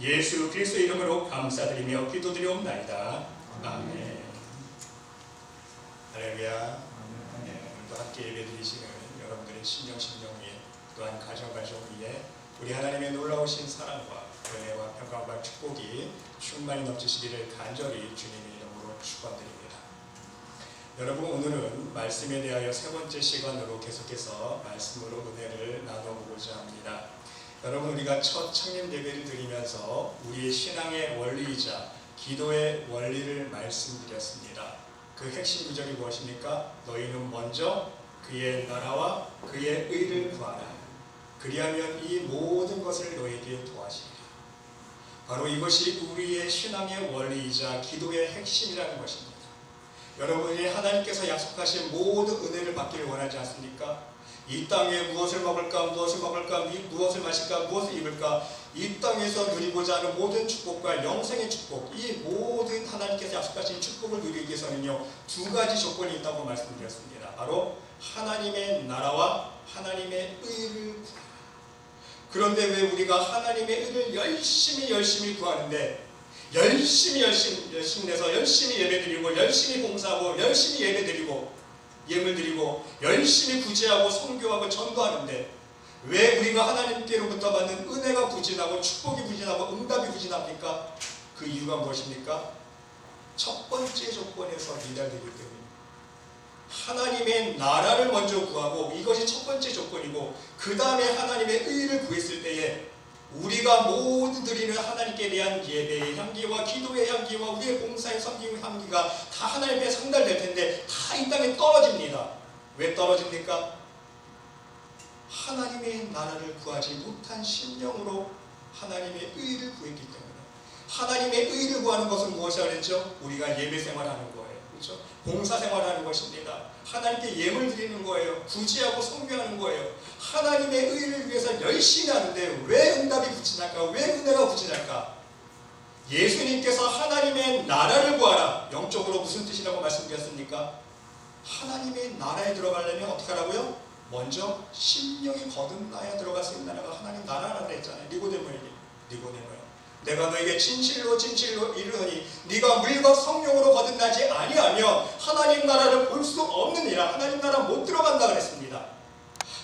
예수 그리스도 이름으로 감사드리며 기도드리옵나이다. 아멘. 할렐루야. 오늘도 함께 예배드리시는 여러분들의 심령 위에, 또한 가정 위에 우리 하나님의 놀라우신 사랑과 은혜와 평강과 축복이 충만히 넘치시기를 간절히 주님의 이름으로 축원드립니다. 여러분, 오늘은 말씀에 대하여 세 번째 시간으로 계속해서 말씀으로 은혜를 나눠보고자 합니다. 여러분, 우리가 첫 창립 예배를 드리면서 우리의 신앙의 원리이자 기도의 원리를 말씀드렸습니다. 그 핵심 구절이 무엇입니까? 너희는 먼저 그의 나라와 그의 의를 구하라. 그리하면 이 모든 것을 너에게 도와주리라. 바로 이것이 우리의 신앙의 원리이자 기도의 핵심이라는 것입니다. 여러분이 하나님께서 약속하신 모든 은혜를 받기를 원하지 않습니까? 이 땅에 무엇을 먹을까, 무엇을 먹을까, 무엇을 마실까, 무엇을 입을까, 이 땅에서 누리고자 하는 모든 축복과 영생의 축복, 이 모든 하나님께서 약속하신 축복을 누리기 위해서는요, 두 가지 조건이 있다고 말씀드렸습니다. 바로 하나님의 나라와 하나님의 의를 구하라. 그런데 왜 우리가 하나님의 의를 열심히 구하는데, 열심히 내서 열심히 예배드리고, 열심히 봉사하고, 열심히 예배드리고, 예물 드리고, 열심히 구제하고 선교하고 전도하는데 왜 우리가 하나님께로부터 받는 은혜가 부진하고 축복이 부진하고 응답이 부진합니까? 그 이유가 무엇입니까? 첫 번째 조건에서 미달되기 때문입니다. 하나님의 나라를 먼저 구하고, 이것이 첫 번째 조건이고, 그 다음에 하나님의 의를 구했을 때에 우리가 모두 드리는 하나님께 대한 예배의 향기와 기도의 향기와 우리의 봉사의 섬김의 향기가 다 하나님 앞에 상달될 텐데 다 이 땅에 떨어집니다. 왜 떨어집니까? 하나님의 나라를 구하지 못한 심령으로 하나님의 의를 구했기 때문에. 하나님의 의를 구하는 것은 무엇이라고 그랬죠? 우리가 예배 생활하는 거예요. 그렇죠? 봉사 생활하는 것입니다. 하나님께 예물 드리는 거예요. 구제하고 섬겨하는 거예요. 하나님의 의를 위해서 열심히 하는데 왜 응답이 부진할까? 왜 은혜가 부진할까? 예수님께서 하나님의 나라를 구하라. 영적으로 무슨 뜻이라고 말씀드렸습니까? 하나님의 나라에 들어가려면 어떻게 하라고요? 먼저 심령이 거듭나야 들어갈 수 있는 나라가 하나님 나라라고 했잖아요. 니고데모에게. 내가 너에게 진실로 이르노니 네가 물과 성령으로 거듭나지 아니하면 하나님 나라를 볼 수 없느니라. 하나님 나라 못 들어간다 그랬습니다.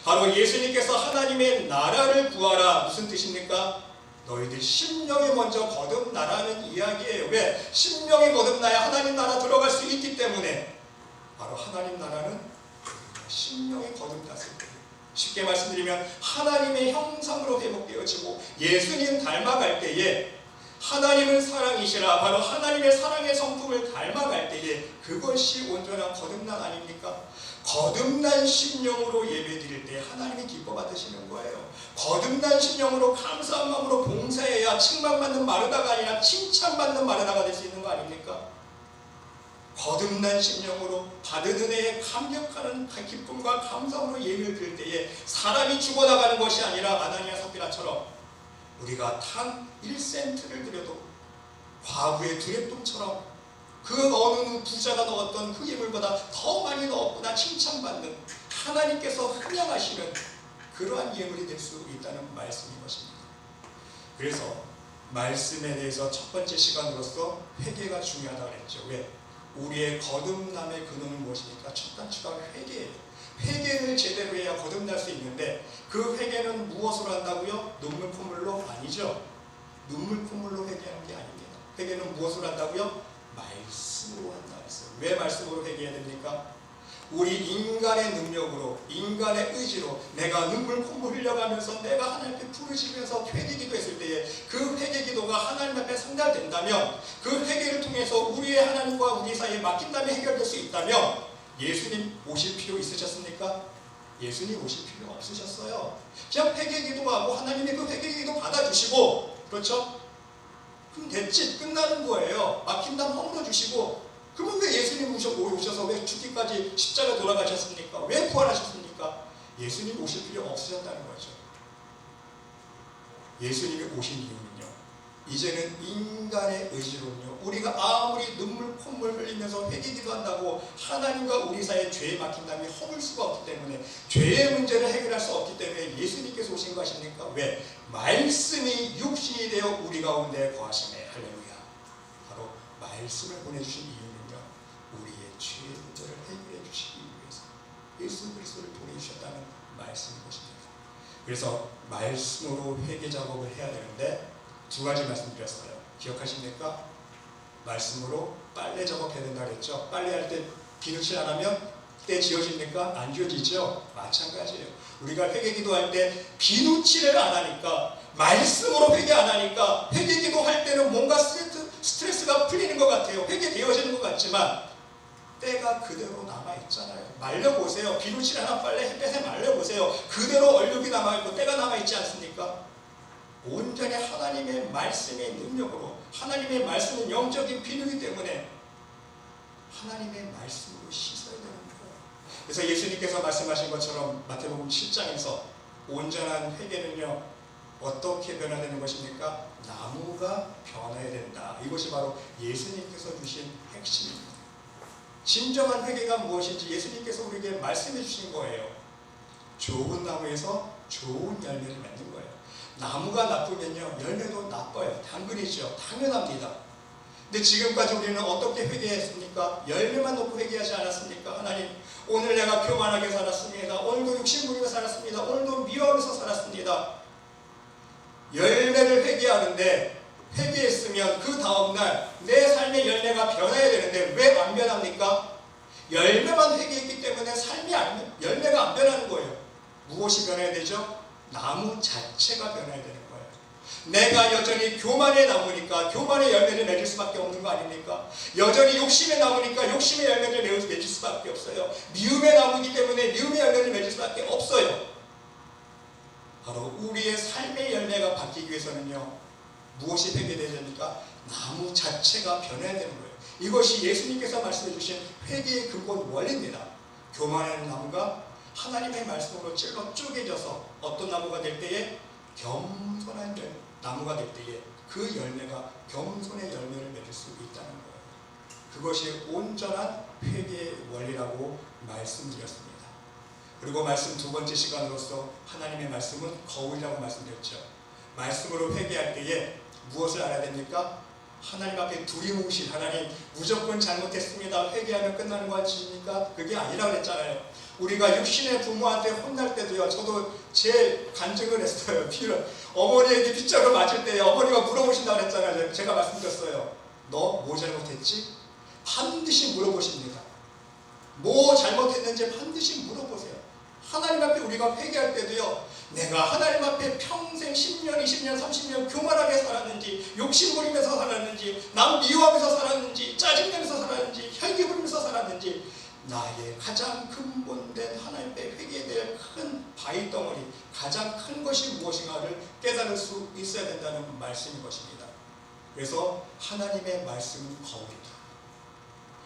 바로 예수님께서 하나님의 나라를 구하라. 무슨 뜻입니까? 너희들 심령이 먼저 거듭나라는 이야기예요. 왜? 심령이 거듭나야 하나님 나라 들어갈 수 있기 때문에. 바로 하나님 나라는 심령이 거듭났을 때, 쉽게 말씀드리면 하나님의 형상으로 회복되어지고 예수님 닮아갈 때에, 하나님은 사랑이시라, 바로 하나님의 사랑의 성품을 닮아갈 때에 그것이 온전한 거듭난 아닙니까? 거듭난 심령으로 예배드릴 때 하나님이 기뻐 받으시는 거예요. 거듭난 심령으로 감사한 마음으로 봉사해야 칭찬받는 마르다가 아니라 칭찬받는 마르다가 될 수 있는 거 아닙니까? 거듭난 심령으로 받은 은혜에 감격하는 기쁨과 감사함으로 예배를 드릴 때에 사람이 죽어나가는 것이 아니라 아나니아 삽비라처럼 우리가 단 1센트를 드려도 과부의 두랩돈처럼 그 어느 부자가 넣었던 그 예물보다 더 많이 넣었구나 칭찬받는, 하나님께서 환영하시는 그러한 예물이 될 수 있다는 말씀인 것입니다. 그래서 말씀에 대해서 첫 번째 시간으로서 회개가 중요하다고 했죠. 왜? 우리의 거듭남의 근원은 무엇입니까? 첫 단추가 회개예요. 회개를 제대로 해야 거듭날 수 있는데 그 회개는 무엇으로 한다고요? 눈물 콧물로? 아니죠. 눈물 콧물로 회개하는 게 아닙니다. 회개는 무엇으로 한다고요? 말씀으로 한다고 했어요. 왜 말씀으로 회개해야 됩니까? 우리 인간의 능력으로, 인간의 의지로 내가 눈물 콧물 흘려가면서 내가 하나님 앞에 부르시면서 회개기도 했을 때에 그 회개기도가 하나님 앞에 상달된다면, 그 회개를 통해서 우리의 하나님과 우리 사이에 막힌 다음에 해결될 수 있다면 예수님 오실 필요 있으셨습니까? 예수님 오실 필요 없으셨어요. 그냥 회개기도하고 하나님의 그 회개기도 받아주시고, 그렇죠? 그럼 됐지, 끝나는 거예요. 막힌 다음 허물어 주시고. 그러면 왜 예수님 오셔서 왜 죽기까지 십자가 돌아가셨습니까? 왜 부활하셨습니까? 예수님 오실 필요 없으셨다는 거죠. 예수님이 오신 이유는요, 이제는 인간의 의지로는요, 우리가 아무리 눈물 콧물 흘리면서 회개기도 한다고 하나님과 우리 사이에 죄에 막힌 담이 허물 수가 없기 때문에, 죄의 문제를 해결할 수 없기 때문에 예수님께서 오신 것입니까? 왜? 말씀이 육신이 되어 우리 가운데 거하시네. 할렐루야. 바로 말씀을 보내주신 이유는요, 우리의 죄의 문제를 해결해 주시기 위해서 예수 그리스도를 보내주셨다는 말씀인 것입니다. 그래서 말씀으로 회개 작업을 해야 되는데, 두 가지 말씀드렸어요. 기억하십니까? 말씀으로 빨래 작업해야 된다 그랬죠. 빨래할 때 비누칠 안 하면 때 지워집니까? 안 지워지죠. 마찬가지예요. 우리가 회개 기도할 때 비누칠을 안 하니까, 말씀으로 회개 안 하니까, 회개 기도할 때는 뭔가 스트레스가 풀리는 것 같아요. 회개되어지는 것 같지만 때가 그대로 남아있잖아요. 말려보세요. 비누칠 하나 빨래 햇볕에 말려보세요. 그대로 얼룩이 남아있고 때가 남아있지 않습니까? 온전히 하나님의 말씀의 능력으로, 하나님의 말씀은 영적인 비누이기 때문에 하나님의 말씀으로 씻어야 되는 거예요. 그래서 예수님께서 말씀하신 것처럼 마태복음 7장에서 온전한 회개는요, 어떻게 변화되는 것입니까? 나무가 변화해야 된다. 이것이 바로 예수님께서 주신 핵심입니다. 진정한 회개가 무엇인지 예수님께서 우리에게 말씀해 주신 거예요. 좋은 나무에서 좋은 열매를 맺는 거예요. 나무가 나쁘면요, 열매도 나빠요. 당근이죠. 당연합니다. 근데 지금까지 우리는 어떻게 회개했습니까? 열매만 놓고 회개하지 않았습니까? 하나님, 오늘 내가 교만하게 살았습니다. 오늘도 욕심부리며 살았습니다. 오늘도 미워하면서 살았습니다. 열매를 회개하는데, 회개했으면 그 다음날 내 삶의 열매가 변해야 되는데 왜 안 변합니까? 열매만 회개했기 때문에 열매가 안 변하는 거예요. 무엇이 변해야 되죠? 나무 자체가 변해야 되는 거예요. 내가 여전히 교만의 나무니까 교만의 열매를 맺을 수밖에 없는 거 아닙니까? 여전히 욕심의 나무니까 욕심의 열매를 맺을 수밖에 없어요. 미움의 나무이기 때문에 미움의 열매를 맺을 수밖에 없어요. 바로 우리의 삶의 열매가 바뀌기 위해서는요, 무엇이 회개되어야 됩니까? 나무 자체가 변해야 되는 거예요. 이것이 예수님께서 말씀해 주신 회개의 근본 원리입니다. 교만의 나무가 하나님의 말씀으로 찔러 쪼개져서 어떤 나무가 될 때에, 겸손한 나무가 될 때에 그 열매가 겸손의 열매를 맺을 수 있다는 거예요. 그것이 온전한 회개의 원리라고 말씀드렸습니다. 그리고 말씀 두 번째 시간으로서 하나님의 말씀은 거울이라고 말씀드렸죠. 말씀으로 회개할 때에 무엇을 알아야 됩니까? 하나님 앞에 두리뭉실, 하나님 무조건 잘못했습니다, 회개하면 끝나는 거 아닙니까? 그게 아니라고 그랬잖아요. 우리가 육신의 부모한테 혼날 때도요, 저도 제 간증을 했어요. 어머니에게 빗자루 맞을 때 어머니가 물어보신다고 그랬잖아요. 제가 말씀드렸어요. 너 뭐 잘못했지? 반드시 물어보십니다. 뭐 잘못했는지 반드시 물어보세요. 하나님 앞에 우리가 회개할 때도요, 내가 하나님 앞에 평생 10년, 20년, 30년 교만하게 살았는지, 욕심부리면서 살았는지, 남 미워하면서 살았는지, 짜증내면서 살았는지, 혈기 부리면서 살았는지, 나의 가장 근본된 하나님 앞에 회개될 큰 바위덩어리, 가장 큰 것이 무엇인가를 깨달을 수 있어야 된다는 말씀인 것입니다. 그래서 하나님의 말씀은 거울이다.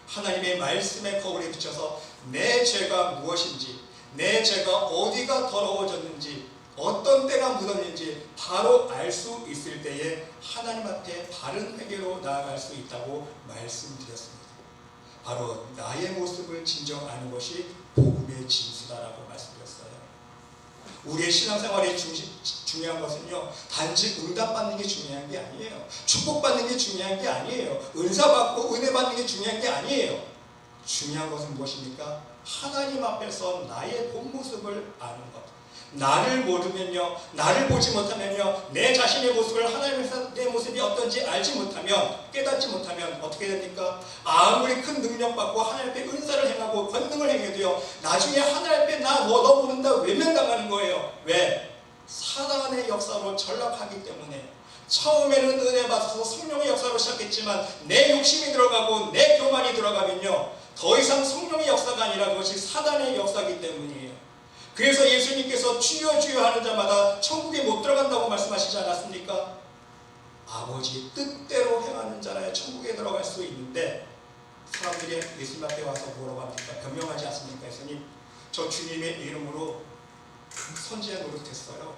하나님의 말씀의 거울에 비춰서 내 죄가 무엇인지, 내 죄가 어디가 더러워졌는지, 어떤 때가 묻었는지 바로 알 수 있을 때에 하나님 앞에 바른 회개로 나아갈 수 있다고 말씀드렸습니다. 바로 나의 모습을 진정 아는 것이 복음의 진수다라고 말씀드렸어요. 우리의 신앙생활에 중요한 것은요, 단지 응답받는 게 중요한 게 아니에요. 축복받는 게 중요한 게 아니에요. 은사받고 은혜받는 게 중요한 게 아니에요. 중요한 것은 무엇입니까? 하나님 앞에서 나의 본 모습을 아는 것. 나를 모르면요, 나를 보지 못하면요, 내 자신의 모습을, 하나님의 내 모습이 어떤지 알지 못하면, 깨닫지 못하면 어떻게 됩니까? 아무리 큰 능력받고 하나님 앞에 은사를 행하고 권능을 행해도요, 나중에 하나님 앞에 너 모른다 외면당하는 거예요. 왜? 사단의 역사로 전락하기 때문에. 처음에는 은혜 받아서 성령의 역사로 시작했지만 내 욕심이 들어가고 내 교만이 들어가면요, 더 이상 성령의 역사가 아니라 그것이 사단의 역사이기 때문이에요. 그래서 예수님께서 주여 주여 하는 자마다 천국에 못 들어간다고 말씀하시지 않았습니까? 아버지 뜻대로 행하는 자라야 천국에 들어갈 수 있는데, 사람들이 예수님 앞에 와서 뭐라고 합니까? 변명하지 않습니까? 예수님, 저 주님의 이름으로 선지자 노릇했어요.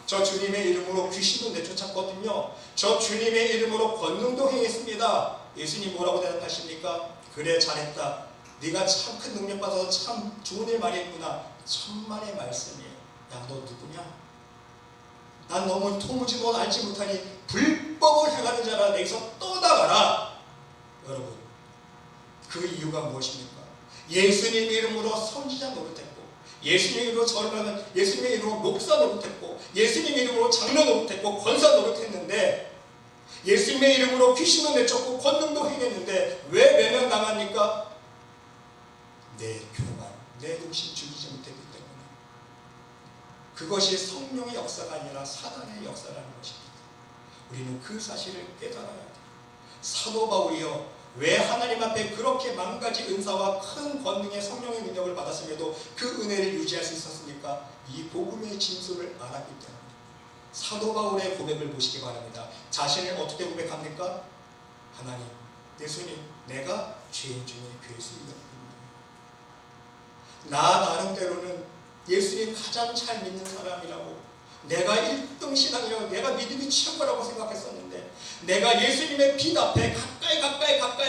저 주님의 이름으로 귀신도 내쫓았거든요. 저 주님의 이름으로 권능도 행했습니다. 예수님 뭐라고 대답하십니까? 그래, 잘했다. 네가 참 큰 능력 받아서 참 좋은 일 말했구나. 천만의 말씀이에요. 야, 너 누구냐? 난 너무 도무지 넌 알지 못하니 불법을 행하는 자라 내게서 떠나가라. 여러분, 그 이유가 무엇입니까? 예수님 이름으로 선지자 노릇했고, 예수님 이름으로 절하면 예수님의 이름으로 목사 노릇했고, 예수님 이름으로 장로 노릇했고, 권사 노릇했는데, 예수님의 이름으로 귀신도 내쫓고 권능도 행했는데 왜 매명당합니까? 내 교만, 내 동심 죽이지 못했기 때문에. 그것이 성령의 역사가 아니라 사단의 역사라는 것입니다. 우리는 그 사실을 깨달아야 돼요. 사도 바울이요, 왜 하나님 앞에 그렇게 만 가지 은사와 큰 권능의 성령의 능력을 받았음에도 그 은혜를 유지할 수 있었습니까? 이 복음의 진술을 알았기 때문에. 사도 바울의 고백을 보시기 바랍니다. 자신을 어떻게 고백합니까? 하나님, 예수님, 내가 죄인 중에 괴수이다. 나 나름대로는 예수님 가장 잘 믿는 사람이라고, 내가 1등 신앙이라고, 내가 믿음이 최고라고 생각했었는데, 내가 예수님의 빛 앞에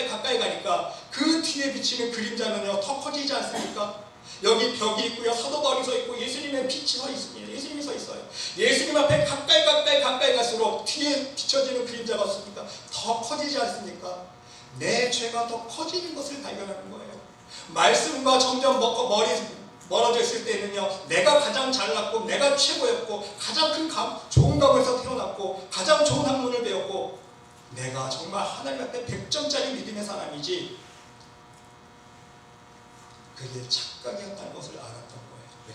가까이 가니까 그 뒤에 비치는 그림자는요 더 커지지 않습니까? 여기 벽이 있고요, 사도 바울이 서 있고 예수님의 빛이 서 있습니다. 예수님이 서 있어요. 예수님 앞에 가까이 갈수록 뒤에 비춰지는 그림자가 없습니까? 더 커지지 않습니까? 내 죄가 더 커지는 것을 발견하는 거예요. 말씀과 점점 멀어져 있을 때는요, 내가 가장 잘났고, 내가 최고였고, 가장 큰 좋은 가문에서 태어났고, 가장 좋은 학문을 배웠고, 내가 정말 하나님 앞에 100점짜리 믿음의 사람이지, 그게 착각이었다는 것을 알았던 거예요.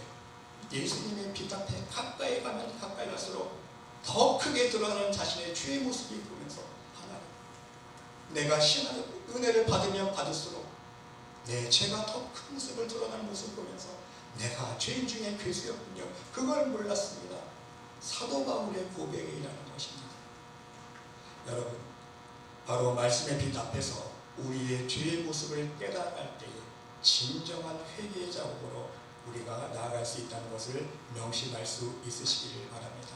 왜? 예수님의 빛 앞에 가까이 가면 가까이 갈수록 더 크게 드러나는 자신의 죄의 모습이 보면서, 하나님, 내가 신앙의 은혜를 받으면 받을수록 내 죄가 더 큰 모습을 드러나는 모습을 보면서 내가 죄인 중에 괴수였군요. 그걸 몰랐습니다. 사도 바울의 고백이라는 것입니다. 여러분, 바로 말씀의 빛 앞에서 우리의 죄의 모습을 깨달을 때에 진정한 회개의 자국으로 우리가 나아갈 수 있다는 것을 명심할 수 있으시기를 바랍니다.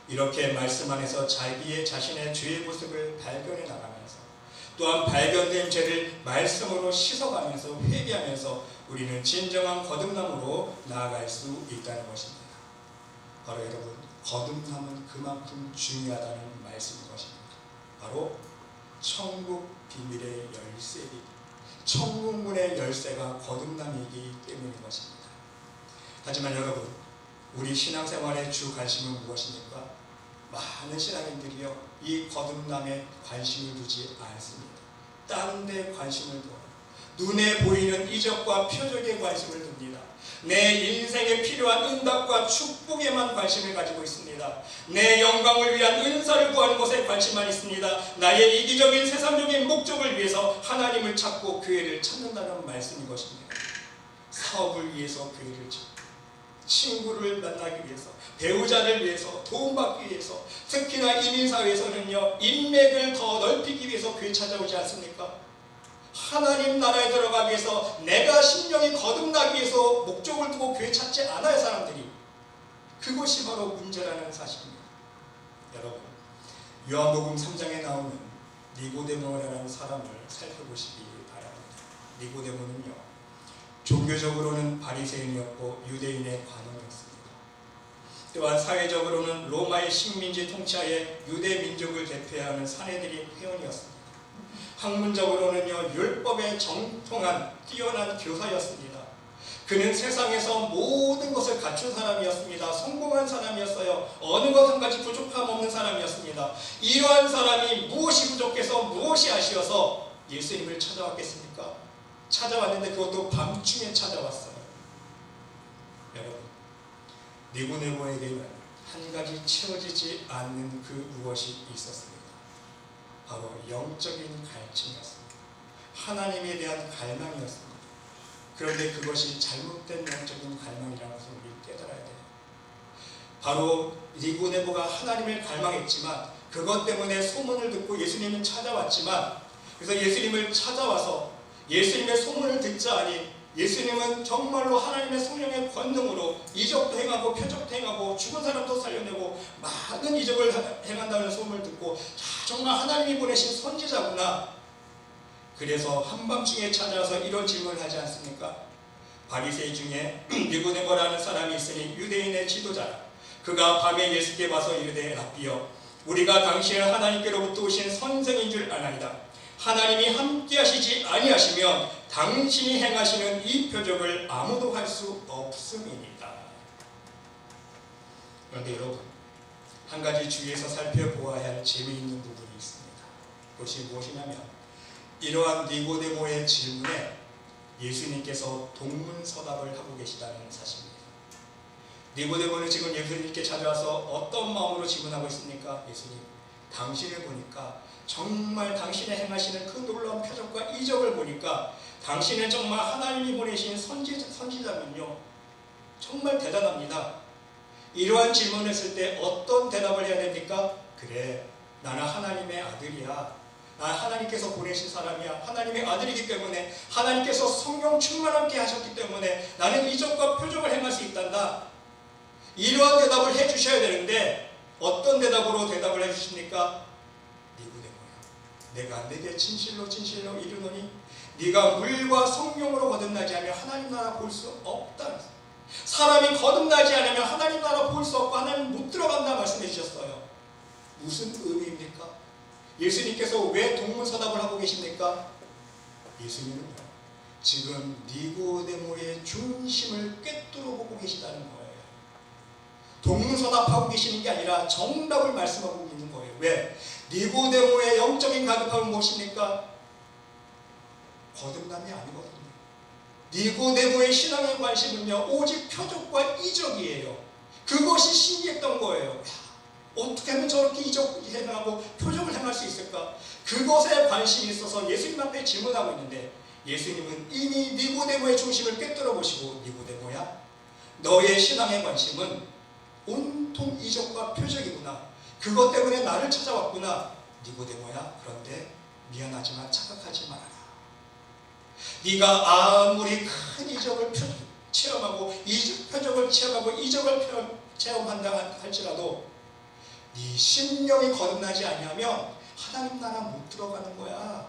이렇게 말씀 안에서 자신의 죄의 모습을 발견해 나가면서, 또한 발견된 죄를 말씀으로 씻어가면서 회개하면서 우리는 진정한 거듭남으로 나아갈 수 있다는 것입니다. 바로 여러분, 거듭남은 그만큼 중요하다는 말씀인 것입니다. 바로 천국 비밀의 열쇠이기, 천국문의 열쇠가 거듭남이기 때문인 것입니다. 하지만 여러분, 우리 신앙생활의 주 관심은 무엇입니까? 많은 신앙인들이요, 이 거듭남에 관심을 두지 않습니다. 다른 데 관심을 둬요. 눈에 보이는 이적과 표적에 관심을 둡니다. 내 인생에 필요한 응답과 축복에만 관심을 가지고 있습니다. 내 영광을 위한 은사를 구하는 것에 관심만 있습니다. 나의 이기적인 세상적인 목적을 위해서 하나님을 찾고 교회를 찾는다는 말씀인 것입니다. 사업을 위해서 교회를 찾고, 친구를 만나기 위해서, 배우자를 위해서, 도움받기 위해서, 특히나 이민사회에서는요, 인맥을 더 넓히기 위해서 교회 찾아오지 않습니까? 하나님 나라에 들어가기 위해서, 내가 심령이 거듭나기 위해서 목적을 두고 교회 찾지 않아요, 사람들이. 그것이 바로 문제라는 사실입니다. 여러분, 요한복음 3장에 나오는 니고데모라는 사람을 살펴보시기 바랍니다. 니고데모는요, 종교적으로는 바리새인이었고 유대인의 관원이었습니다. 또한 사회적으로는 로마의 식민지 통치하에 유대 민족을 대표하는 사내들인 회원이었습니다. 학문적으로는요, 율법에 정통한 뛰어난 교사였습니다. 그는 세상에서 모든 것을 갖춘 사람이었습니다. 성공한 사람이었어요. 어느 것 한 가지 부족함 없는 사람이었습니다. 이러한 사람이 무엇이 부족해서, 무엇이 아쉬워서 예수님을 찾아왔겠습니까? 찾아왔는데 그것도 밤중에 찾아왔어요. 여러분, 니고데모에게는 한 가지 채워지지 않는 그 무엇이 있었습니다. 바로 영적인 갈증이었습니다. 하나님에 대한 갈망이었습니다. 그런데 그것이 잘못된 영적인 갈망이라는 것을 우리 깨달아야 돼요. 바로 니고데모가 하나님을 갈망했지만, 그것 때문에 소문을 듣고 예수님을 찾아왔지만, 그래서 예수님을 찾아와서 예수님의 소문을 듣자 하니 예수님은 정말로 하나님의 성령의 권능으로 이적도 행하고 표적도 행하고 죽은 사람도 살려내고 많은 이적을 행한다는 소문을 듣고 정말 하나님이 보내신 선지자구나. 그래서 한밤중에 찾아와서 이런 질문을 하지 않습니까? 바리새인 중에 니고데모라는 사람이 있으니 유대인의 지도자라. 그가 밤에 예수께 와서 이르되 랍비여, 우리가 당신을 하나님께로부터 오신 선생인 줄 아나이다. 하나님이 함께 하시지 아니하시면 당신이 행하시는 이 표적을 아무도 할 수 없음이니이다. 그런데 여러분, 한 가지 주위에서 살펴보아야 할 재미있는 부분이 있습니다. 그것이 무엇이냐면 이러한 니고데모의 질문에 예수님께서 동문서답을 하고 계시다는 사실입니다. 니고데모는 지금 예수님께 찾아와서 어떤 마음으로 질문하고 있습니까? 예수님, 당신을 보니까 정말 당신의 행하시는 그 놀라운 표적과 이적을 보니까 당신은 정말 하나님이 보내신 선지자군요. 정말 대단합니다. 이러한 질문을 했을 때 어떤 대답을 해야 됩니까? 그래, 나는 하나님의 아들이야. 나 하나님께서 보내신 사람이야. 하나님의 아들이기 때문에, 하나님께서 성령 충만하게 하셨기 때문에 나는 이적과 표적을 행할 수 있단다. 이러한 대답을 해주셔야 되는데 어떤 대답으로 대답을 해주십니까? 니고데모야, 내가 내게 진실로 진실로 이르노니 네가 물과 성령으로 거듭나지 않으면 하나님 나라 볼 수 없다. 사람이 거듭나지 않으면 하나님 나라 볼 수 없고 하나님 못 들어간다 말씀해 주셨어요. 무슨 의미입니까? 예수님께서 왜 동문서답을 하고 계십니까? 예수님은요, 지금 니고데모의 중심을 꿰뚫어 보고 계시다는 거예요. 동문서답하고 계시는 게 아니라 정답을 말씀하고 있는 거예요. 왜? 니고데모의 영적인 가급함은 무엇입니까? 거듭남이 아니거든요. 니고데모의 신앙의 관심은요, 오직 표적과 이적이에요. 그것이 신기했던 거예요. 어떻게 하면 저렇게 이적을 행하고 표적을 행할 수 있을까? 그것에 관심이 있어서 예수님 앞에 질문하고 있는데 예수님은 이미 니고데모의 중심을 꿰뚫어 보시고, 니고데모야, 너의 신앙의 관심은 온통 이적과 표적이구나. 그것 때문에 나를 찾아왔구나. 니고데모야, 그런데 미안하지만 착각하지 말아라. 네가 아무리 큰 이적을 체험하고 표적을 체험하고 이적을 체험한다 할지라도 네 심령이 거듭나지 아니하면 하나님 나라 못 들어가는 거야.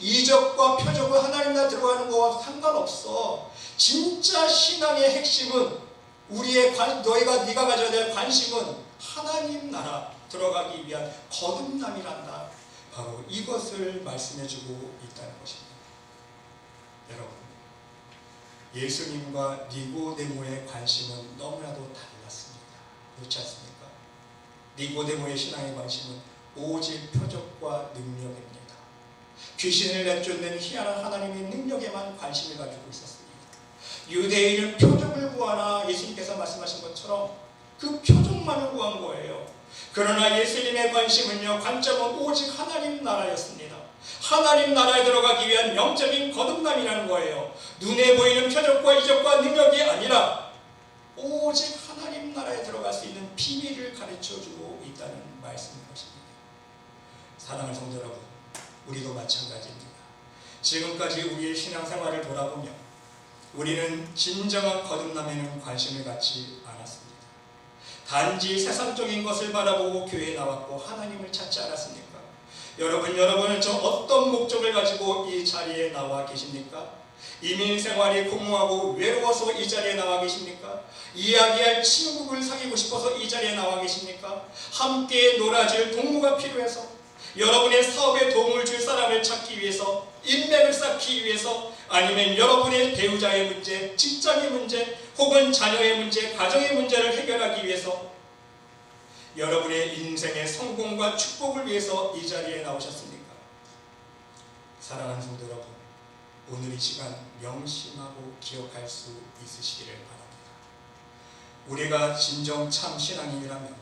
이적과 표적은 하나님 나라 들어가는 거와 상관없어. 진짜 신앙의 핵심은 네가 가져야 될 관심은 하나님 나라 들어가기 위한 거듭남이란다. 바로 이것을 말씀해주고 있다는 것입니다. 여러분, 예수님과 니고데모의 관심은 너무나도 달랐습니다. 그렇지 않습니까? 니고데모의 신앙의 관심은 오직 표적과 능력입니다. 귀신을 내쫓는 희한한 하나님의 능력에만 관심을 가지고 있었습니다. 유대인은 표적을 구하라 예수님께서 말씀하신 것처럼 그 표적만을 구한 거예요. 그러나 예수님의 관심은요, 관점은 오직 하나님 나라였습니다. 하나님 나라에 들어가기 위한 영적인 거듭남이라는 거예요. 눈에 보이는 표적과 이적과 능력이 아니라 오직 하나님 나라에 들어갈 수 있는 비밀을 가르쳐주고 있다는 말씀인 것입니다. 사랑하는 성도 여러분, 우리도 마찬가지입니다. 지금까지 우리의 신앙생활을 돌아보면 우리는 진정한 거듭남에는 관심을 갖지 않았습니다. 단지 세상적인 것을 바라보고 교회에 나왔고 하나님을 찾지 않았습니까? 여러분은 저 어떤 목적을 가지고 이 자리에 나와 계십니까? 이민 생활이 공허하고 외로워서 이 자리에 나와 계십니까? 이야기할 친구를 사귀고 싶어서 이 자리에 나와 계십니까? 함께 놀아줄 동무가 필요해서, 여러분의 사업에 도움을 줄 사람을 찾기 위해서, 인맥을 쌓기 위해서, 아니면 여러분의 배우자의 문제, 직장의 문제, 혹은 자녀의 문제, 가정의 문제를 해결하기 위해서, 여러분의 인생의 성공과 축복을 위해서 이 자리에 나오셨습니까? 사랑하는 성도 여러분, 오늘 이 시간 명심하고 기억할 수 있으시기를 바랍니다. 우리가 진정 참 신앙인이라면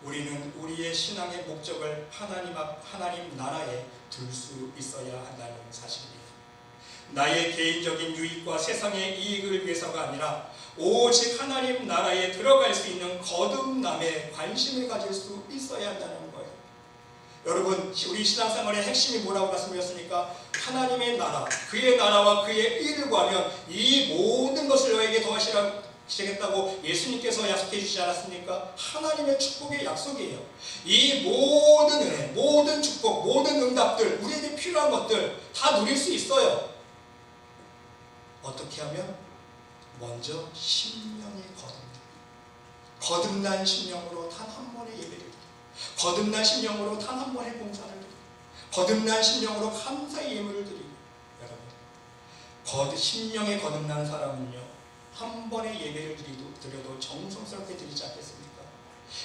우리는 우리의 신앙의 목적을 하나님 나라에 둘 수 있어야 한다는 사실입니다. 나의 개인적인 유익과 세상의 이익을 위해서가 아니라 오직 하나님 나라에 들어갈 수 있는 거듭남에 관심을 가질 수 있어야 한다는 거예요. 여러분, 우리 신앙생활의 핵심이 뭐라고 말씀드렸습니까? 하나님의 나라, 그의 나라와 그의 의를 구하면 이 모든 것을 너에게 더하시겠다고 예수님께서 약속해 주시지 않았습니까? 하나님의 축복의 약속이에요. 이 모든 은혜, 모든 축복, 모든 응답들, 우리에게 필요한 것들 다 누릴 수 있어요. 어떻게 하면? 먼저 심령이 거듭난 심령으로 단 한 번의 예배를 드리고, 거듭난 심령으로 단 한 번의 봉사를 드리고, 거듭난 심령으로 감사의 예물을 드리고. 여러분, 심령에 거듭난 사람은요, 한 번의 예배를 드려도 정성스럽게 드리지 않겠습니까?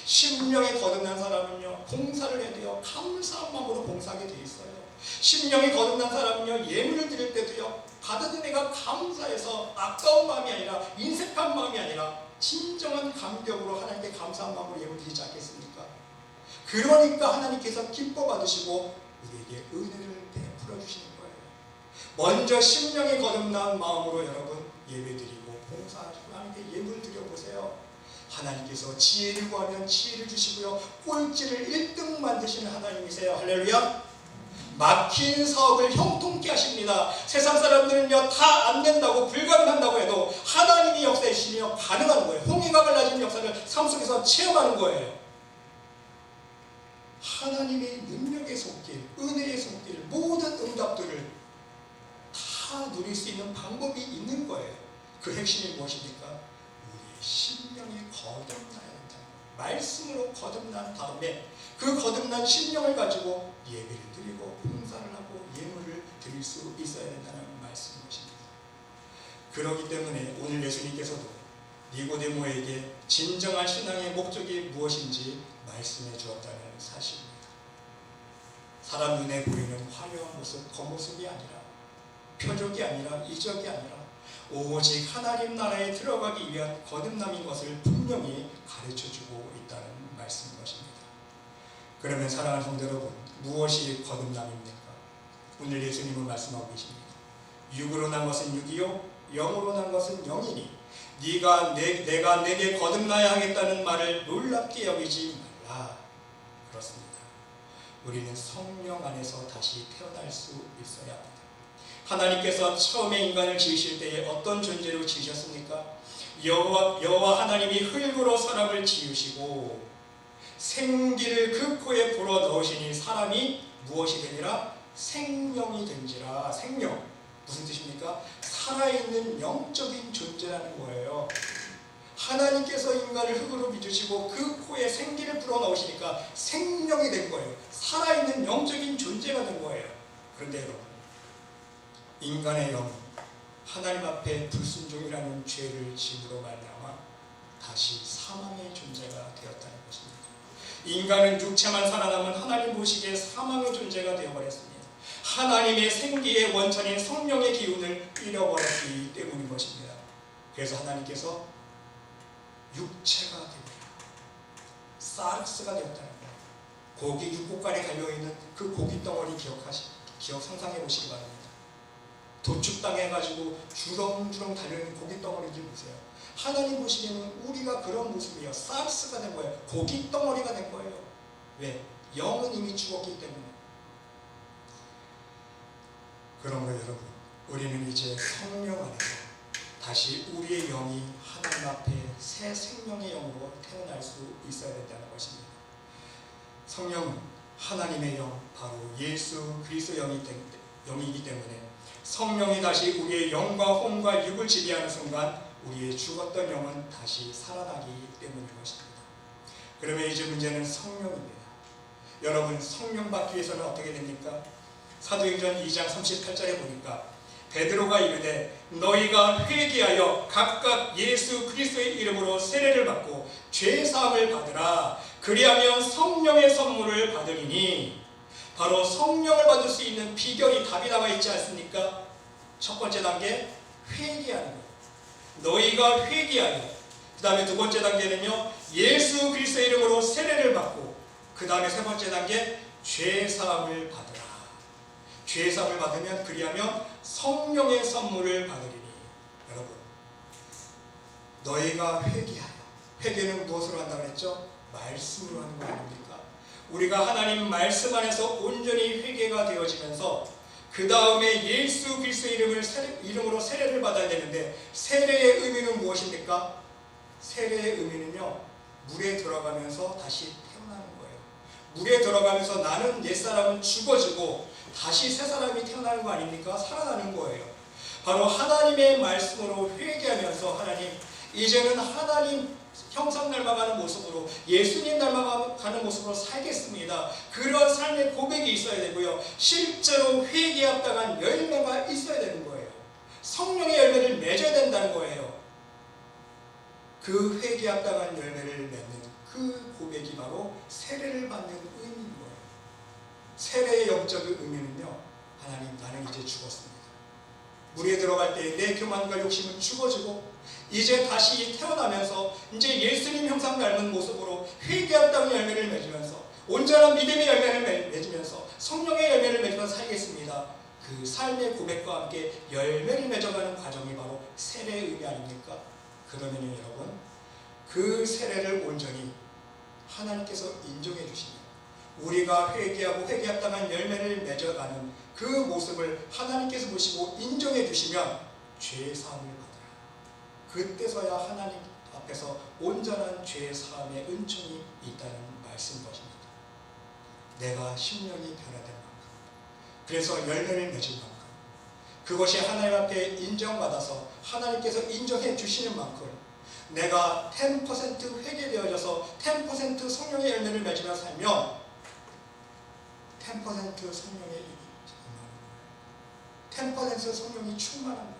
심령에 거듭난 사람은요, 봉사를 해야 돼요. 감사한 마음으로 봉사하게 돼 있어요. 심령에 거듭난 사람은요, 예물을 드릴 때도요, 받은 은혜가 감사해서 아까운 마음이 아니라 인색한 마음이 아니라 진정한 감격으로 하나님께 감사한 마음으로 예물 드리지 않겠습니까? 그러니까 하나님께서 기뻐 받으시고 우리에게 은혜를 베풀어 주시는 거예요. 먼저 심령에 거듭난 마음으로 여러분 예배드리고 봉사하시고 하나님께 예물 드려보세요. 하나님께서 지혜를 구하면 지혜를 주시고요, 꼴찌를 1등 만드시는 하나님이세요. 할렐루야. 막힌 사업을 형통케 하십니다. 세상 사람들은요, 다 안 된다고 불가능한다고 해도 하나님이 역사해 주시며 가능한 거예요. 홍해가 갈라진 역사를 삶 속에서 체험하는 거예요. 하나님의 능력의 손길, 은혜의 손길, 모든 응답들을 다 누릴 수 있는 방법이 있는 거예요. 그 핵심이 무엇입니까? 우리의 심령이 거듭나야 한다. 말씀으로 거듭난 다음에 그 거듭난 심령을 가지고 예배를 드리고 봉사를 하고 예물을 드릴 수 있어야 된다는 말씀인 것입니다. 그렇기 때문에 오늘 예수님께서도 니고데모에게 진정한 신앙의 목적이 무엇인지 말씀해 주었다는 사실입니다. 사람 눈에 보이는 화려한 모습, 겉모습이 아니라, 표적이 아니라, 이적이 아니라 오직 하나님 나라에 들어가기 위한 거듭남인 것을 분명히 가르쳐주고 있다는 말씀인 것입니다. 그러면 사랑하는 성도 여러분, 무엇이 거듭남입니까? 오늘 예수님은 말씀하고 계십니다. 육으로 난 것은 육이요 영으로 난 것은 영이니 내가 내게 거듭나야 하겠다는 말을 놀랍게 여기지 말라. 그렇습니다. 우리는 성령 안에서 다시 태어날 수 있어야 합니다. 하나님께서 처음에 인간을 지으실 때에 어떤 존재로 지으셨습니까? 여호와 하나님이 흙으로 사람을 지으시고 생기를 그 코에 불어 넣으시니 사람이 무엇이 되니라? 생명이 된지라. 생명, 무슨 뜻입니까? 살아있는 영적인 존재라는 거예요. 하나님께서 인간을 흙으로 빚으시고 그 코에 생기를 불어 넣으시니까 생명이 된 거예요. 살아있는 영적인 존재가 된 거예요. 그런데 여러분, 인간의 영은 하나님 앞에 불순종이라는 죄를 지음으로 말미암아 다시 사망의 존재가 되었다는 것입니다. 인간은 육체만 살아남은 하나님 보시기에 사망의 존재가 되어버렸습니다. 하나님의 생기의 원천인 성령의 기운을 잃어버렸기 때문인 것입니다. 그래서 하나님께서 육체가 됩니다. 사르스가 되었다는 거예요. 고기 육고간에 갈려있는 그 고기 덩어리 상상해 보시기 바랍니다. 도축당해가지고 주렁주렁 달려있는 고기 덩어리를 보세요. 하나님 보시기에는 우리가 그런 모습이에요. 사르스가 된 거예요. 고기 덩어리가 된 거예요. 왜? 영은 이미 죽었기 때문에. 그러므로 여러분, 우리는 이제 성령 안에서 다시 우리의 영이 하나님 앞에 새 생명의 영으로 태어날 수 있어야 된다는 것입니다. 성령은 하나님의 영, 바로 예수 그리스도 영이기 때문에 성령이 다시 우리의 영과 혼과 육을 지배하는 순간 우리의 죽었던 영은 다시 살아나기 때문인 것입니다. 그러면 이제 문제는 성령입니다. 여러분, 성령 받기 위해서는 어떻게 됩니까? 사도행전 2장 38절에 보니까 베드로가 이르되 너희가 회개하여 각각 예수 그리스도의 이름으로 세례를 받고 죄사함을 받으라. 그리하면 성령의 선물을 받으리니. 바로 성령을 받을 수 있는 비결이 답이 나와 있지 않습니까? 첫 번째 단계, 회개하는 것. 너희가 회개하여. 그 다음에 두 번째 단계는요, 예수 그리스도의 이름으로 세례를 받고, 그 다음에 세 번째 단계, 죄사함을 받으라. 죄사함을 받으면, 그리하면 성령의 선물을 받으리니. 여러분, 너희가 회개하여. 회개는 무엇으로 한다고 했죠? 말씀으로 하는 거 아닙니까? 우리가 하나님 말씀 안에서 온전히 회개가 되어지면서 그 다음에 예수 그리스도의 이름으로 세례를 받아야 되는데, 세례의 의미는 무엇입니까? 세례의 의미는요, 물에 들어가면서 다시 태어나는 거예요. 물에 들어가면서 나는 옛사람은 죽어지고 다시 새 사람이 태어나는 거 아닙니까? 살아나는 거예요. 바로 하나님의 말씀으로 회개하면서 하나님, 이제는 하나님 형상 닮아가는 모습으로, 예수님 닮아가는 모습으로 살겠습니다. 그런 삶의 고백이 있어야 되고요, 실제로 회개에 합당한 열매가 있어야 되는 거예요. 성령의 열매를 맺어야 된다는 거예요. 그 회개에 합당한 열매를 맺는 그 고백이 바로 세례를 받는 의미인 거예요. 세례의 영적 의미는요, 하나님, 나는 이제 죽었습니다. 물에 들어갈 때 내 교만과 욕심은 죽어지고 이제 다시 태어나면서 이제 예수님 형상 닮은 모습으로 회개에 합당한 열매를 맺으면서, 온전한 믿음의 열매를 맺으면서, 성령의 열매를 맺으면서 살겠습니다. 그 삶의 고백과 함께 열매를 맺어가는 과정이 바로 세례의 의미 아닙니까? 그러면 여러분, 그 세례를 온전히 하나님께서 인정해 주시면, 우리가 회개하고 회개에 합당한 열매를 맺어가는 그 모습을 하나님께서 보시고 인정해 주시면 죄 사함을 받으라. 그때서야 하나님 앞에서 온전한 죄 사함의 은총이 있다는 말씀인 것입니다. 내가 심령이 변화된 만큼, 그래서 열매를 맺은 만큼, 그것이 하나님 앞에 인정받아서 하나님께서 인정해 주시는 만큼, 내가 10% 회개되어져서 10% 성령의 열매를 맺으며 살면 10% 성령의 10% 성령이 충만한 거예요.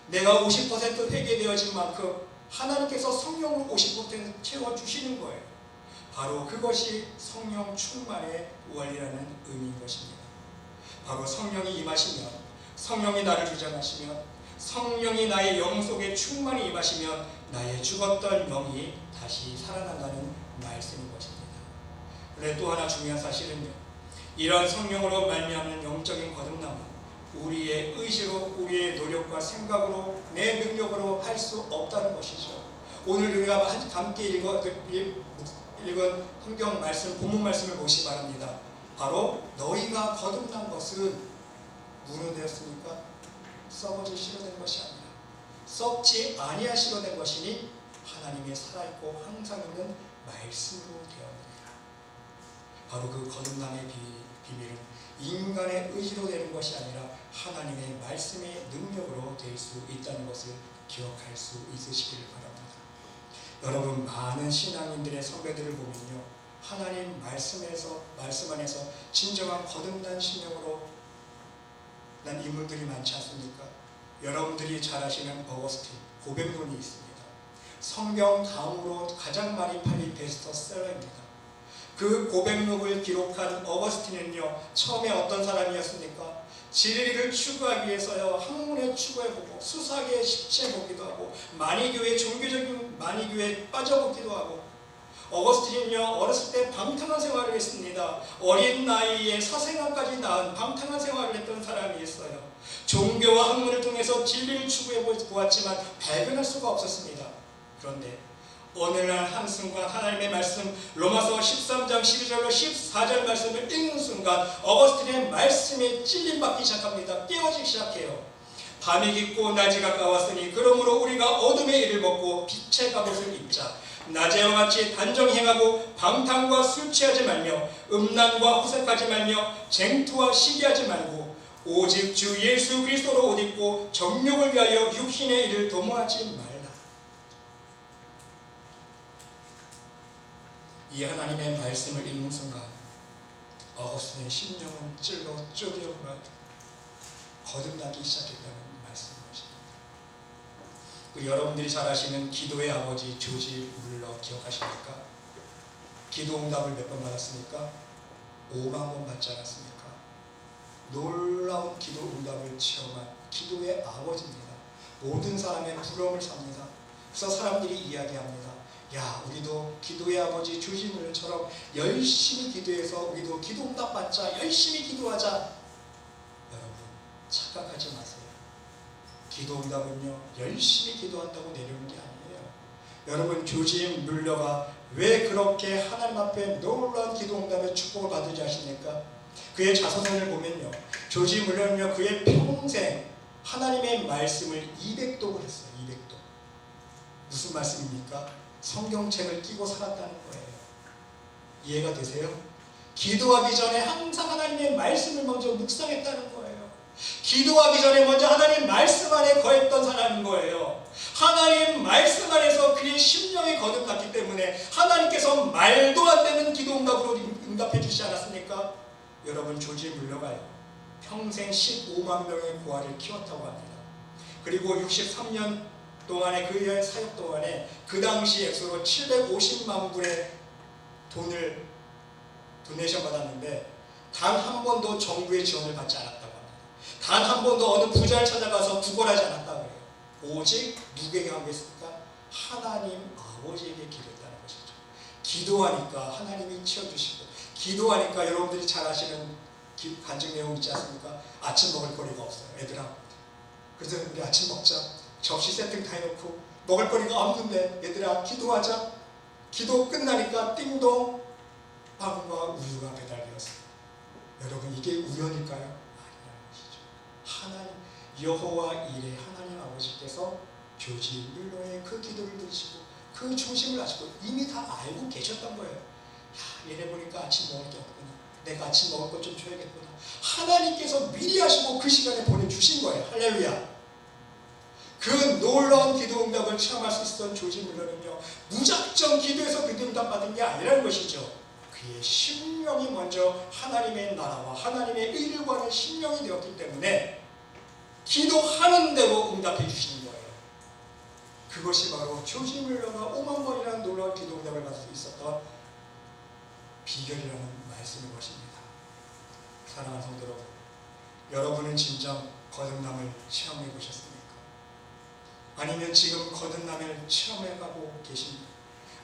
내가 50% 회개되어진 만큼 하나님께서 성령으로 50% 채워주시는 거예요. 바로 그것이 성령 충만의 원리라는 의미인 것입니다. 바로 성령이 임하시면, 성령이 나를 주장하시면, 성령이 나의 영 속에 충만히 임하시면 나의 죽었던 영이 다시 살아난다는 말씀인 것입니다. 그런데 또 하나 중요한 사실은요, 이런 성령으로 말미암는 영적인 거듭남은 우리의 의지로, 우리의 노력과 생각으로, 내 능력으로 할 수 없다는 것이죠. 오늘 우리가 함께 읽은 성경 말씀, 본문 말씀을 보시기 바랍니다. 바로 너희가 거듭난 것은 무엇으로 되었습니까? 썩어질 씨로 된 것이 아니라 썩지 아니할 씨로 된 것이니 하나님의 살아있고 항상 있는 말씀으로 되었느니라. 바로 그 거듭남의 비밀은 인간의 의지로 되는 것이 아니라 하나님의 말씀의 능력으로 될 수 있다는 것을 기억할 수 있으시기를 바랍니다. 여러분, 많은 신앙인들의 선배들을 보면요, 하나님 말씀 안에서 진정한 거듭난 심령으로 난 인물들이 많지 않습니까? 여러분들이 잘 아시는 어거스틴, 고백론이 있습니다. 성경 다음으로 가장 많이 팔린 베스트셀러입니다. 그 고백록을 기록한 어거스틴은요, 처음에 어떤 사람이었습니까? 진리를 추구하기 위해서요, 학문에 추구해보고 수사계에 식치해보기도 하고 만이교회, 종교적인 만이교회에 빠져보기도 하고, 어거스틴은요, 어렸을 때 방탕한 생활을 했습니다. 어린 나이에 사생활까지 낳은 방탕한 생활을 했던 사람이었어요. 종교와 학문을 통해서 진리를 추구해 보았지만 발견할 수가 없었습니다. 그런데 어느 날 한순간 하나님의 말씀, 로마서 13장 12절로 14절 말씀을 읽는 순간 어거스틴의 말씀에 찔림받기 시작합니다. 깨어지기 시작해요. 밤이 깊고 낮이 가까웠으니 그러므로 우리가 어둠의 일을 먹고 빛의 갑옷을 입자. 낮에와 같이 단정히 행하고 방탕과 술 취하지 말며 음란과 호색하지 말며 쟁투와 시기하지 말고 오직 주 예수 그리스도로 옷 입고 정욕을 위하여 육신의 일을 도모하지 말라. 이 하나님의 말씀을 읽는 순간 어거스틴의 심령은 찔러 쪼개어 거듭나기 시작했다는 말씀인 것입니다. 그리고 여러분들이 잘 아시는 기도의 아버지 조지 물러 기억하십니까? 기도 응답을 몇 번 받았습니까? 5만 번 받지 않았습니까? 놀라운 기도 응답을 체험한 기도의 아버지입니다. 모든 사람의 부러움을 삽니다. 그래서 사람들이 이야기합니다. 야, 우리도 기도의 아버지 조지 물러처럼 열심히 기도해서 우리도 기도 응답 받자, 열심히 기도하자. 여러분, 착각하지 마세요. 기도 응답은요, 열심히 기도한다고 내려오는 게 아니에요. 여러분, 조지 뮬러가 왜 그렇게 하나님 앞에 놀라운 기도 응답의 축복을 받으지 아십니까? 그의 자서전을 보면요, 조지 뮬러는요, 그의 평생 하나님의 말씀을 200독을 했어요. 200독. 무슨 말씀입니까? 성경책을 끼고 살았다는 거예요. 이해가 되세요? 기도하기 전에 항상 하나님의 말씀을 먼저 묵상했다는 거예요. 기도하기 전에 먼저 하나님 말씀 안에 거했던 사람인 거예요. 하나님 말씀 안에서 그의 심령이 거듭났기 때문에 하나님께서 말도 안 되는 기도 응답으로 응답해 주시지 않았습니까? 여러분, 조지 뮬러가요, 평생 15만 명의 고아를 키웠다고 합니다. 그리고 63년 동안의 그의 사역 동안에 그 당시 액수로 750만 불의 돈을 도네이션 받았는데 단 한 번도 정부의 지원을 받지 않았다고 합니다. 단 한 번도 어느 부자를 찾아가서 구걸하지 않았다고 해요. 오직 누구에게 하고 있습니까? 하나님 아버지에게 기도했다는 것이죠. 기도하니까 하나님이 채워주시고, 기도하니까 여러분들이 잘 아시는 간증 내용 있지 않습니까? 아침 먹을 거리가 없어요. 애들아, 그래서 우리 아침 먹자. 접시 세팅 다 해놓고 먹을 거리가 없는데 얘들아 기도하자. 기도 끝나니까 띵동, 빵과 우유가 배달되었어요. 여러분, 이게 우연일까요? 아니라는 것이죠. 하나님, 여호와 이레 하나님 아버지께서 조지 뮬러의 그 기도를 들으시고 그 중심을 아시고 이미 다 알고 계셨던 거예요. 야, 얘네 보니까 아침 먹을 게 없구나. 내가 아침 먹을 것 좀 줘야겠구나. 하나님께서 미리 하시고 그 시간에 보내주신 거예요. 할렐루야. 그 놀라운 기도 응답을 체험할 수 있었던 조지 뮬러는요, 무작정 기도해서 기도 응답 받은 게 아니라는 것이죠. 그의 심령이 먼저 하나님의 나라와 하나님의 의를 구하는 심령이 되었기 때문에 기도하는 대로 응답해 주시는 거예요. 그것이 바로 조지 뮬러가 5만 번이라는 놀라운 기도 응답을 받을 수 있었던 비결이라는 말씀인 것입니다. 사랑하는 성도 여러분, 여러분은 진정 거듭남을 체험해 보셨습니까? 아니면 지금 거듭남을 체험해 가고 계십니까?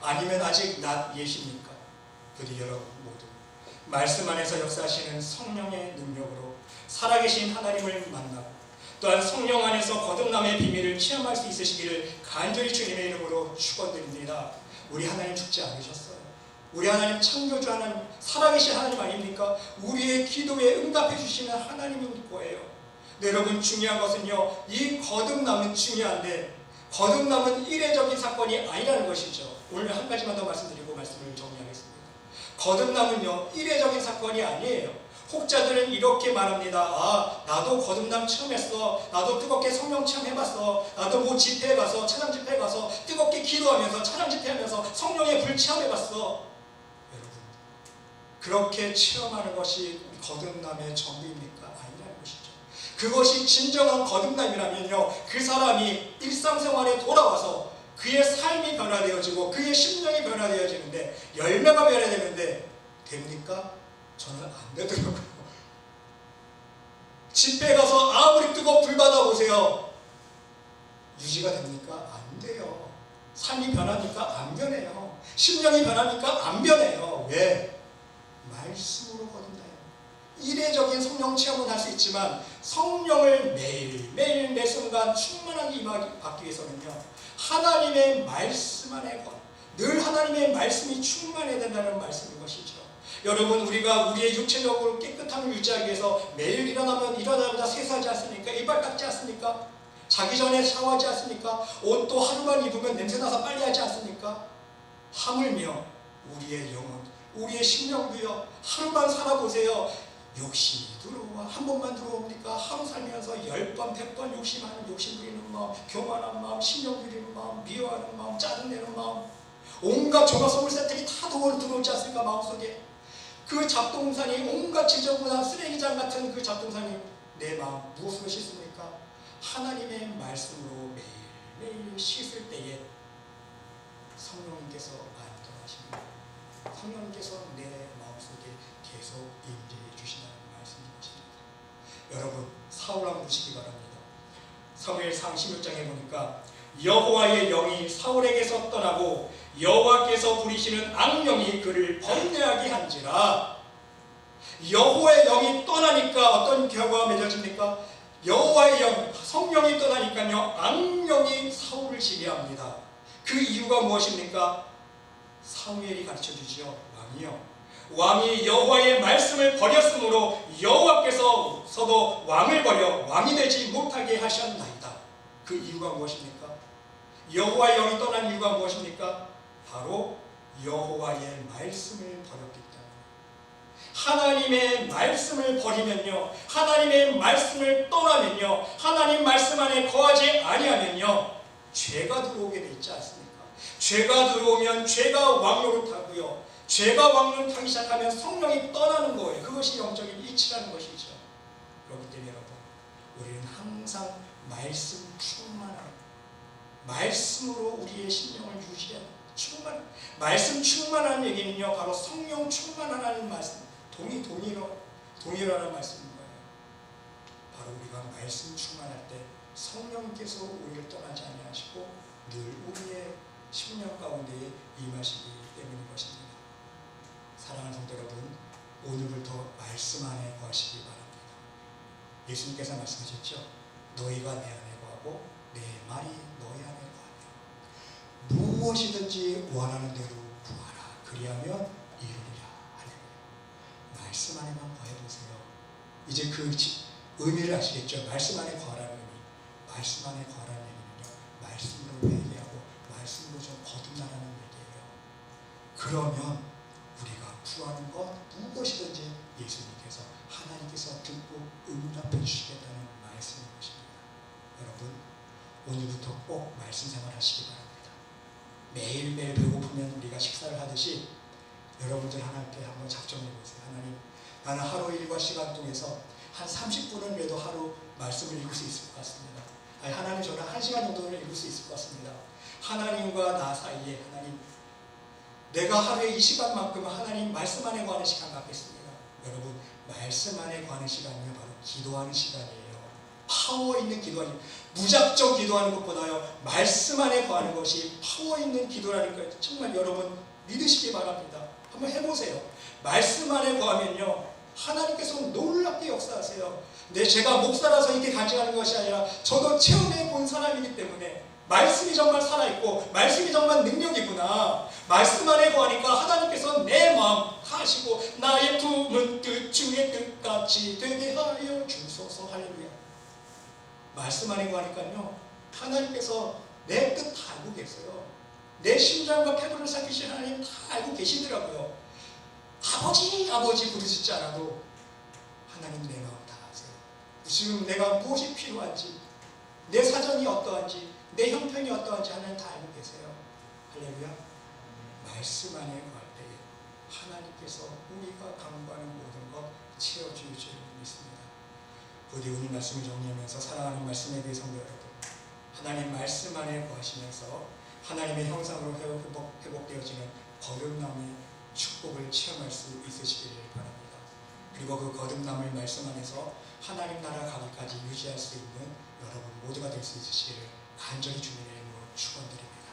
아니면 아직 낯 예십니까? 부디 여러분 모두 말씀 안에서 역사하시는 성령의 능력으로 살아계신 하나님을 만나고 또한 성령 안에서 거듭남의 비밀을 체험할 수 있으시기를 간절히 주님의 이름으로 축원드립니다. 우리 하나님 죽지 않으셨어요. 우리 하나님 창조주 하나님, 살아계신 하나님 아닙니까? 우리의 기도에 응답해 주시는 하나님인 거예요. 네, 여러분, 중요한 것은요, 이 거듭남은 중요한데 거듭남은 이례적인 사건이 아니라는 것이죠. 오늘 한 가지만 더 말씀드리고 말씀을 정리하겠습니다. 거듭남은요, 이례적인 사건이 아니에요. 혹자들은 이렇게 말합니다. 아, 나도 거듭남 체험했어. 나도 뜨겁게 성령 체험해봤어. 나도 뭐 집회에 가서, 찬양 집회에 가서 뜨겁게 기도하면서 찬양 집회하면서 성령의 불 체험해봤어. 여러분, 그렇게 체험하는 것이 거듭남의 전부입니까? 아니라는 것이죠. 그것이 진정한 거듭남이라면요, 그 사람이 일상생활에 돌아와서 그의 삶이 변화되어지고 그의 심령이 변화되어지는데, 열매가 변화되는데 됩니까? 저는 안 되더라고요. 집회 가서 아무리 뜨겁고 불 받아보세요. 유지가 됩니까? 안 돼요. 삶이 변하니까 안 변해요. 심령이 변하니까 안 변해요. 왜? 말씀으로 거듭나요. 이례적인 성령 체험은 할 수 있지만 성령을 매일 매 순간 충만하게 임하기 위해서는요, 하나님의 말씀 안에 늘 하나님의 말씀이 충만해야 된다는 말씀인 것이죠. 여러분, 우리가 우리의 육체적으로 깨끗함을 유지하기 위해서 매일 일어나자마자 세수하지 않습니까? 이빨 닦지 않습니까? 자기 전에 샤워하지 않습니까? 옷도 하루만 입으면 냄새나서 빨리 하지 않습니까? 하물며 우리의 영혼, 우리의 심령도요, 하루만 살아보세요. 욕심이 들어와. 한 번만 들어옵니까? 하루 살면서 10번, 100번 욕심하는, 욕심 부리는 마음, 교만한 마음, 신경 부리는 마음, 미워하는 마음, 짜증내는 마음, 온갖 조각소물 세트이 다 들어오지 않습니까? 마음속에 그 잡동산이, 온갖 지저분한 쓰레기장 같은 그 잡동산이 내 마음 무엇으로 씻습니까? 하나님의 말씀으로 매일 씻을 때에 성령님께서 안전하십니다. 성령님께서 내 마음속에 계속 임재해 주신다는 말씀인 것입니다. 여러분, 사울 한번 보시기 바랍니다. 사무엘상 16장에 보니까 여호와의 영이 사울에게서 떠나고 여호와께서 부리시는 악령이 그를 번뇌하게 한지라. 여호와의 영이 떠나니까 어떤 결과가 맺어집니까? 여호와의 영, 성령이 떠나니까요, 악령이 사울을 지배합니다. 그 이유가 무엇입니까? 사무엘이 가르쳐주지요. 왕이 여호와의 말씀을 버렸으므로 여호와께서도 왕을 버려 왕이 되지 못하게 하셨나이다. 그 이유가 무엇입니까? 여호와의 영이 떠난 이유가 무엇입니까? 바로 여호와의 말씀을 버렸기 때문에. 하나님의 말씀을 버리면요, 하나님의 말씀을 떠나면요, 하나님 말씀 안에 거하지 아니하면요, 죄가 들어오게 돼 있지 않습니까? 죄가 들어오면 죄가 왕노릇하고요, 죄가 왕노릇하기 시작하면 성령이 떠나는 거예요. 그것이 영적인 이치라는 것이죠. 그렇기 때문에 여러분, 우리는 항상 말씀 충만한, 말씀으로 우리의 심령을 유지하는 말씀 충만한 얘기는요, 바로 성령 충만하라는 말씀, 동일하는 말씀인 거예요. 바로 우리가 말씀 충만할 때 성령께서 우리를 떠나지 아니하시고 늘 우리의 심령 가운데에 임하시기 때문인 것입니다. 사랑하는 성도 여러분, 오늘부터 말씀 안에 거하시기 바랍니다. 예수님께서 말씀하셨죠. 너희가 내 안에 거하고 내 말이 너희 안에 거하며 무엇이든지 원하는 대로 구하라. 그리하면 이루리라. 할렐루야. 말씀 안에만 거해보세요. 이제 그 의미를 아시겠죠? 말씀 안에 거하라는 의미. 말씀 안에 거하라는 의미는요, 말씀으로 회개하고 말씀으로 좀 거듭나라는 얘기예요. 그러면 우리가 구하는 것 무엇이든지 예수님께서, 하나님께서 듣고 응답해 주시겠다는 말씀인 것입니다. 여러분, 오늘부터 꼭 말씀 생활하시기 바랍니다. 매일매일 배고프면 우리가 식사를 하듯이 여러분들 하나님께 한번 작정해 보세요. 하나님, 나는 하루 일과 시간 통해서 한 30분은 그래도 하루 말씀을 읽을 수 있을 것 같습니다. 아니, 하나님, 저는 1시간 정도는 읽을 수 있을 것 같습니다. 하나님과 나 사이에, 하나님, 내가 하루에 이 시간만큼은 하나님 말씀 안에 거하는 시간 갖겠습니다. 여러분, 말씀 안에 거하는 시간은요, 바로 기도하는 시간이에요. 파워 있는 기도하는, 무작정 기도하는 것보다요, 말씀 안에 거하는 것이 파워 있는 기도라는 걸 정말 여러분 믿으시기 바랍니다. 한번 해보세요. 말씀 안에 거하면요, 하나님께서 놀랍게 역사하세요. 제가 목사라서 이렇게 간증하는 것이 아니라 저도 체험해 본 사람이기 때문에 말씀이 정말 살아있고 말씀이 정말 능력이구나. 말씀 안에 거하니까 하나님께서 내 마음 하시고 나의 품은 뜻 주의 뜻같이 되게 하여 주소서. 할렐루야. 말씀 안에 거하니까요, 하나님께서 내 뜻 다 알고 계세요. 내 심장과 폐부를 삼키신 하나님 다 알고 계시더라고요. 아버지 아버지 부르시지 않아도 하나님 내 마음 다 아세요. 지금 내가 무엇이 필요한지, 내 사정이 어떠한지, 내 형편이 어떠한지 하나님 다 알고 계세요. 할렐루야. 말씀 안에 거할 때에 하나님께서 우리가 간구하는 모든 것 채워줄 줄 믿습니다. 부디 오늘 말씀을 정리하면서 사랑하는 말씀에 대해 성도 여러분, 하나님 말씀 안에 거하시면서 하나님의 형상으로 회복되어지는 거듭남의 축복을 체험할 수 있으시기를 바랍니다. 그리고 그 거듭남을 말씀 안에서 하나님 나라 가기까지 유지할 수 있는 여러분 모두가 될 수 있으시기를 간절히 주님의 이름으로 축원드립니다.